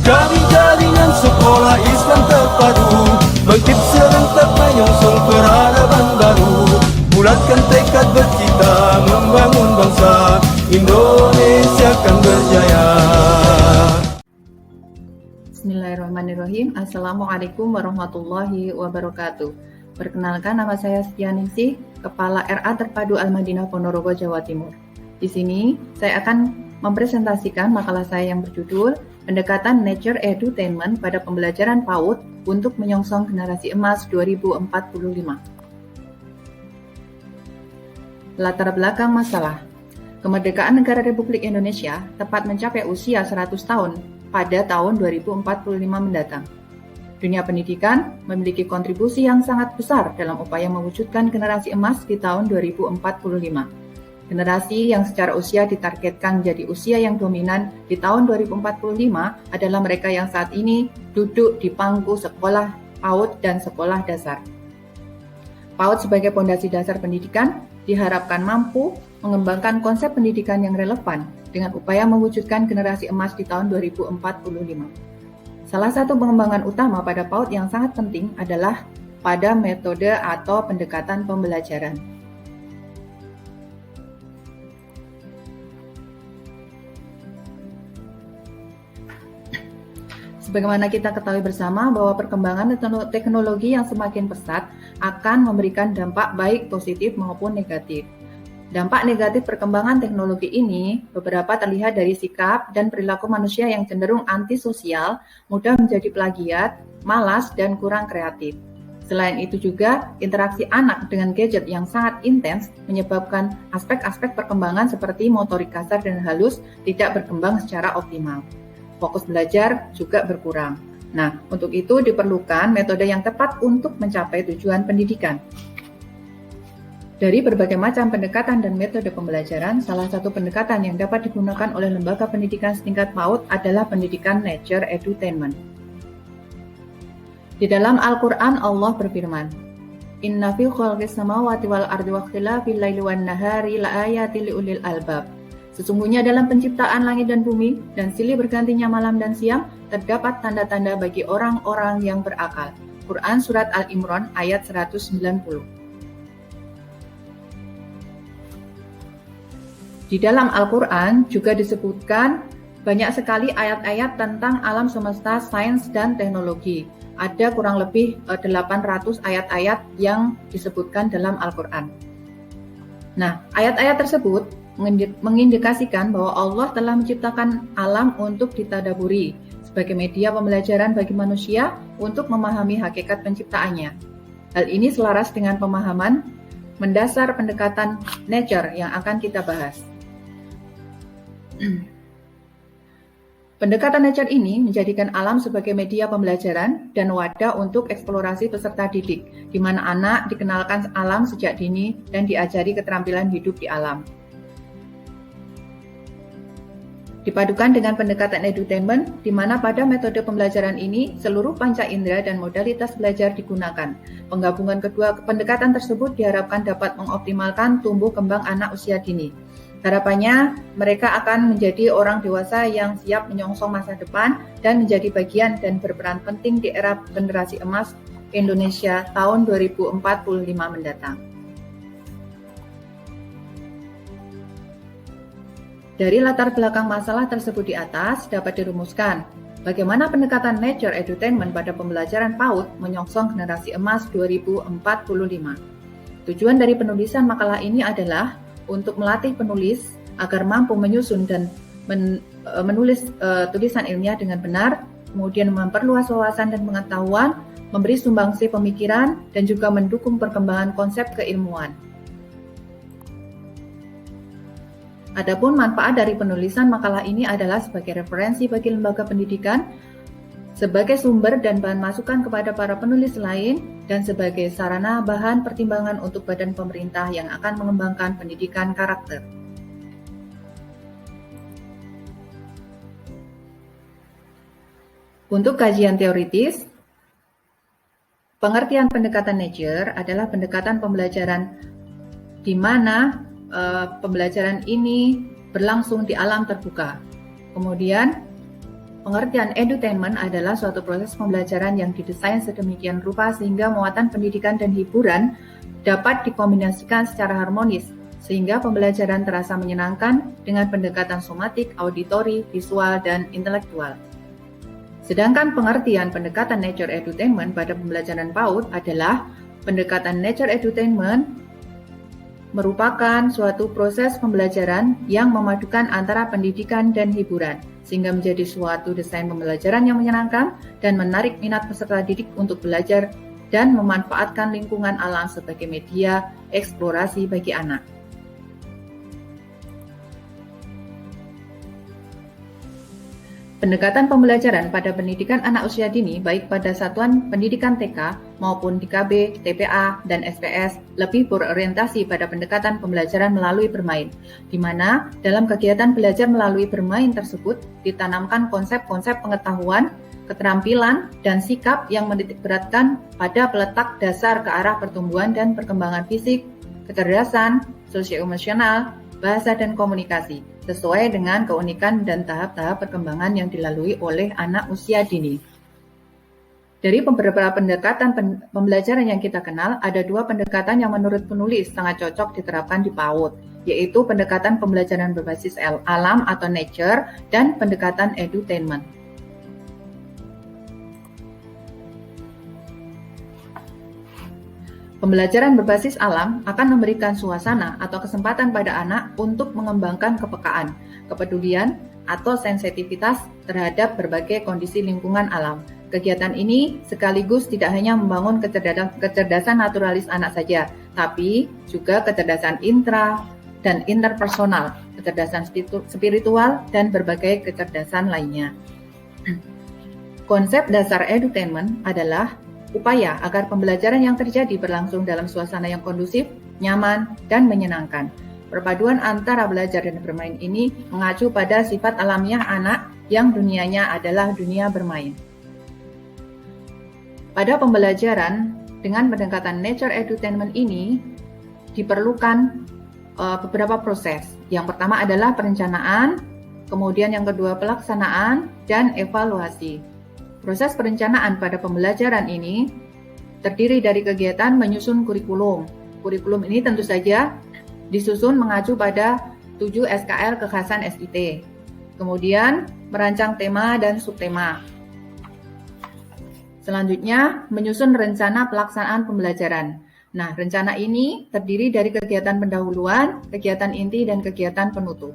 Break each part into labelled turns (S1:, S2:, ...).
S1: Menjadi jaringan sekolah Islam terpadu, bangkit serentak menyongsong peradaban baru. Bulatkan tekad bercita membangun bangsa, Indonesia akan berjaya.
S2: Bismillahirrahmanirrahim. Assalamualaikum warahmatullahi wabarakatuh. Perkenalkan, nama saya Setianingsih, Kepala RA Terpadu Al-Madinah Ponorogo, Jawa Timur. Di sini saya akan mempresentasikan makalah saya yang berjudul Pendekatan Nature Edutainment pada Pembelajaran PAUD untuk Menyongsong Generasi Emas 2045. Latar belakang masalah. Kemerdekaan Negara Republik Indonesia tepat mencapai usia 100 tahun pada tahun 2045 mendatang. Dunia pendidikan memiliki kontribusi yang sangat besar dalam upaya mewujudkan generasi emas di tahun 2045. Generasi yang secara usia ditargetkan menjadi usia yang dominan di tahun 2045 adalah mereka yang saat ini duduk di bangku sekolah PAUD dan sekolah dasar. PAUD sebagai pondasi dasar pendidikan diharapkan mampu mengembangkan konsep pendidikan yang relevan dengan upaya mewujudkan generasi emas di tahun 2045. Salah satu pengembangan utama pada PAUD yang sangat penting adalah pada metode atau pendekatan pembelajaran. Sebagaimana kita ketahui bersama bahwa perkembangan teknologi yang semakin pesat akan memberikan dampak baik positif maupun negatif. Dampak negatif perkembangan teknologi ini beberapa terlihat dari sikap dan perilaku manusia yang cenderung antisosial, mudah menjadi plagiat, malas, dan kurang kreatif. Selain itu juga, interaksi anak dengan gadget yang sangat intens menyebabkan aspek-aspek perkembangan seperti motorik kasar dan halus tidak berkembang secara optimal. Fokus belajar juga berkurang. Nah, untuk itu diperlukan metode yang tepat untuk mencapai tujuan pendidikan. Dari berbagai macam pendekatan dan metode pembelajaran, salah satu pendekatan yang dapat digunakan oleh lembaga pendidikan setingkat PAUD adalah pendidikan Nature Edutainment. Di dalam Al-Quran, Allah berfirman, Inna fi khalqis samawati wal ardi wa ikhtilafil laili wan nahari laayatil liulil albab. Sesungguhnya dalam penciptaan langit dan bumi dan silih bergantinya malam dan siang terdapat tanda-tanda bagi orang-orang yang berakal. Quran Surat Al-Imran ayat 190. Di dalam Al-Quran juga disebutkan banyak sekali ayat-ayat tentang alam semesta, sains, dan teknologi. Ada kurang lebih 800 ayat-ayat yang disebutkan dalam Al-Quran. Nah, ayat-ayat tersebut mengindikasikan bahwa Allah telah menciptakan alam untuk ditadaburi sebagai media pembelajaran bagi manusia untuk memahami hakikat penciptaannya. Hal ini selaras dengan pemahaman mendasar pendekatan nature yang akan kita bahas. Pendekatan nature ini menjadikan alam sebagai media pembelajaran dan wadah untuk eksplorasi peserta didik, di mana anak dikenalkan alam sejak dini dan diajari keterampilan hidup di alam. Dipadukan dengan pendekatan edutainment, di mana pada metode pembelajaran ini seluruh panca indera dan modalitas belajar digunakan. Penggabungan kedua pendekatan tersebut diharapkan dapat mengoptimalkan tumbuh kembang anak usia dini. Harapannya, mereka akan menjadi orang dewasa yang siap menyongsong masa depan dan menjadi bagian dan berperan penting di era generasi emas Indonesia tahun 2045 mendatang. Dari latar belakang masalah tersebut di atas dapat dirumuskan bagaimana pendekatan Nature Edutainment pada pembelajaran PAUD menyongsong generasi emas 2045. Tujuan dari penulisan makalah ini adalah untuk melatih penulis agar mampu menyusun dan menulis tulisan ilmiah dengan benar, kemudian memperluas wawasan dan pengetahuan, memberi sumbangsi pemikiran, dan juga mendukung perkembangan konsep keilmuan. Adapun manfaat dari penulisan makalah ini adalah sebagai referensi bagi lembaga pendidikan, sebagai sumber dan bahan masukan kepada para penulis lain, dan sebagai sarana bahan pertimbangan untuk badan pemerintah yang akan mengembangkan pendidikan karakter. Untuk kajian teoritis, pengertian pendekatan nature adalah pendekatan pembelajaran di mana pembelajaran ini berlangsung di alam terbuka. Kemudian Pengertian edutainment adalah suatu proses pembelajaran yang didesain sedemikian rupa sehingga muatan pendidikan dan hiburan dapat dikombinasikan secara harmonis, sehingga pembelajaran terasa menyenangkan dengan pendekatan somatik, auditori, visual, dan intelektual. Sedangkan pengertian pendekatan nature edutainment pada pembelajaran PAUD adalah pendekatan nature edutainment merupakan suatu proses pembelajaran yang memadukan antara pendidikan dan hiburan, sehingga menjadi suatu desain pembelajaran yang menyenangkan dan menarik minat peserta didik untuk belajar dan memanfaatkan lingkungan alam sebagai media eksplorasi bagi anak. Pendekatan pembelajaran pada pendidikan anak usia dini, baik pada satuan pendidikan TK maupun di KB, TPA, dan SPS, lebih berorientasi pada pendekatan pembelajaran melalui bermain, di mana dalam kegiatan belajar melalui bermain tersebut ditanamkan konsep-konsep pengetahuan, keterampilan, dan sikap yang menitikberatkan pada peletak dasar ke arah pertumbuhan dan perkembangan fisik, kecerdasan, sosio-emosional, bahasa, dan komunikasi, sesuai dengan keunikan dan tahap-tahap perkembangan yang dilalui oleh anak usia dini. Dari beberapa pendekatan pembelajaran yang kita kenal, ada dua pendekatan yang menurut penulis sangat cocok diterapkan di PAUD, yaitu pendekatan pembelajaran berbasis alam atau nature dan pendekatan edutainment. Pembelajaran berbasis alam akan memberikan suasana atau kesempatan pada anak untuk mengembangkan kepekaan, kepedulian, atau sensitivitas terhadap berbagai kondisi lingkungan alam. Kegiatan ini sekaligus tidak hanya membangun kecerdasan naturalis anak saja, tapi juga kecerdasan intra dan interpersonal, kecerdasan spiritual, dan berbagai kecerdasan lainnya. Konsep dasar edutainment adalah upaya agar pembelajaran yang terjadi berlangsung dalam suasana yang kondusif, nyaman, dan menyenangkan. Perpaduan antara belajar dan bermain ini mengacu pada sifat alamiah anak yang dunianya adalah dunia bermain. Pada pembelajaran dengan pendekatan nature edutainment ini diperlukan beberapa proses. Yang pertama adalah perencanaan, kemudian yang kedua pelaksanaan, dan evaluasi. Proses perencanaan pada pembelajaran ini terdiri dari kegiatan menyusun kurikulum. Kurikulum ini tentu saja disusun mengacu pada 7 SKL kekhasan SIT. Kemudian merancang tema dan subtema. Selanjutnya menyusun rencana pelaksanaan pembelajaran. Nah, rencana ini terdiri dari kegiatan pendahuluan, kegiatan inti, dan kegiatan penutup.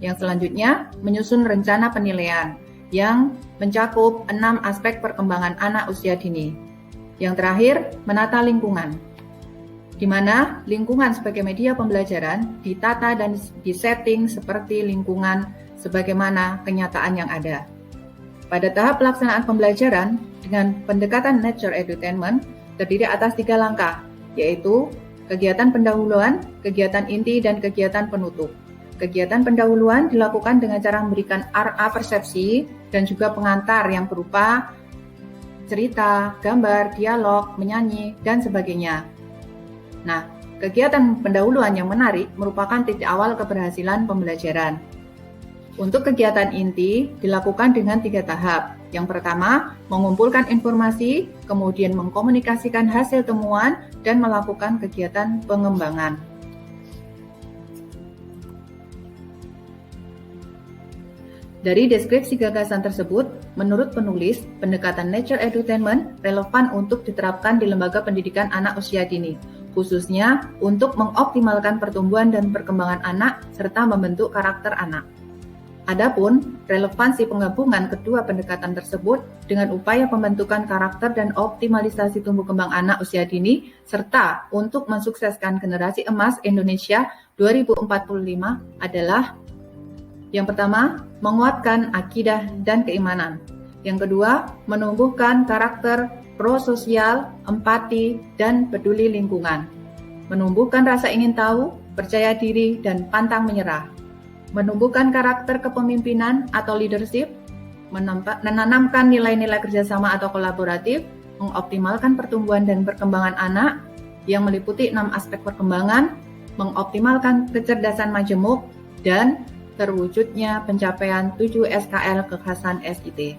S2: Yang selanjutnya menyusun rencana penilaian yang mencakup 6 aspek perkembangan anak usia dini. Yang terakhir, menata lingkungan, di mana lingkungan sebagai media pembelajaran ditata dan disetting seperti lingkungan sebagaimana kenyataan yang ada. Pada tahap pelaksanaan pembelajaran dengan pendekatan nature edutainment terdiri atas 3 langkah, yaitu kegiatan pendahuluan, kegiatan inti, dan kegiatan penutup. Kegiatan pendahuluan dilakukan dengan cara memberikan RA persepsi dan juga pengantar yang berupa cerita, gambar, dialog, menyanyi, dan sebagainya. Nah, kegiatan pendahuluan yang menarik merupakan titik awal keberhasilan pembelajaran. Untuk kegiatan inti dilakukan dengan 3 tahap. Yang pertama, mengumpulkan informasi, kemudian mengkomunikasikan hasil temuan, dan melakukan kegiatan pengembangan. Dari deskripsi gagasan tersebut, menurut penulis, pendekatan nature edutainment relevan untuk diterapkan di lembaga pendidikan anak usia dini, khususnya untuk mengoptimalkan pertumbuhan dan perkembangan anak serta membentuk karakter anak. Adapun relevansi penggabungan kedua pendekatan tersebut dengan upaya pembentukan karakter dan optimalisasi tumbuh kembang anak usia dini serta untuk mensukseskan generasi emas Indonesia 2045 adalah: yang pertama, menguatkan akidah dan keimanan. Yang kedua, menumbuhkan karakter prososial, empati, dan peduli lingkungan. Menumbuhkan rasa ingin tahu, percaya diri, dan pantang menyerah. Menumbuhkan karakter kepemimpinan atau leadership, menanamkan nilai-nilai kerjasama atau kolaboratif, mengoptimalkan pertumbuhan dan perkembangan anak yang meliputi 6 aspek perkembangan, mengoptimalkan kecerdasan majemuk, dan terwujudnya pencapaian 7 SKL kekhasan SIT.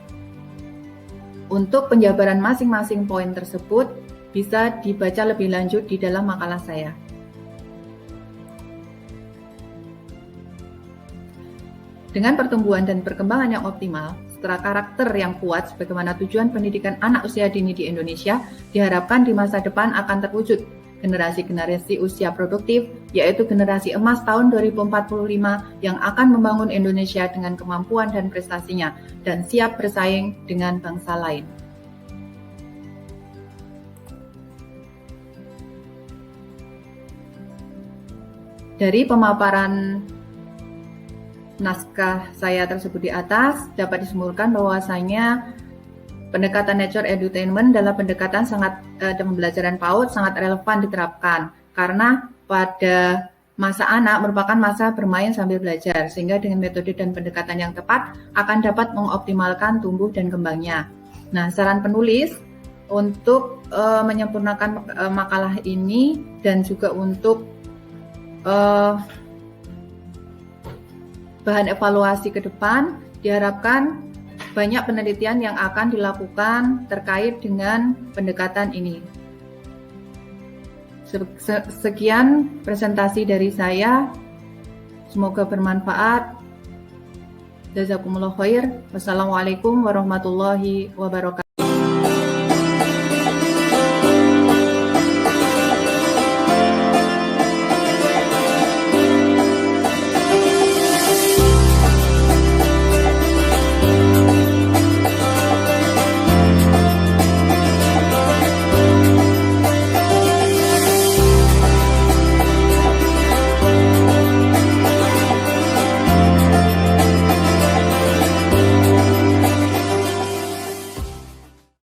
S2: Untuk penjabaran masing-masing poin tersebut bisa dibaca lebih lanjut di dalam makalah saya. Dengan pertumbuhan dan perkembangan yang optimal, serta karakter yang kuat sebagaimana tujuan pendidikan anak usia dini di Indonesia, diharapkan di masa depan akan terwujud generasi-generasi usia produktif, yaitu generasi emas tahun 2045 yang akan membangun Indonesia dengan kemampuan dan prestasinya, dan siap bersaing dengan bangsa lain. Dari pemaparan naskah saya tersebut di atas, dapat disimpulkan bahwasanya pendekatan nature edutainment dalam pendekatan pembelajaran PAUD sangat relevan diterapkan karena pada masa anak merupakan masa bermain sambil belajar, sehingga dengan metode dan pendekatan yang tepat akan dapat mengoptimalkan tumbuh dan kembangnya. Nah, saran penulis untuk menyempurnakan makalah ini dan juga untuk bahan evaluasi ke depan, diharapkan banyak penelitian yang akan dilakukan terkait dengan pendekatan ini. Sekian presentasi dari saya. Semoga bermanfaat. Jazakumullah khair. Wassalamualaikum warahmatullahi wabarakatuh.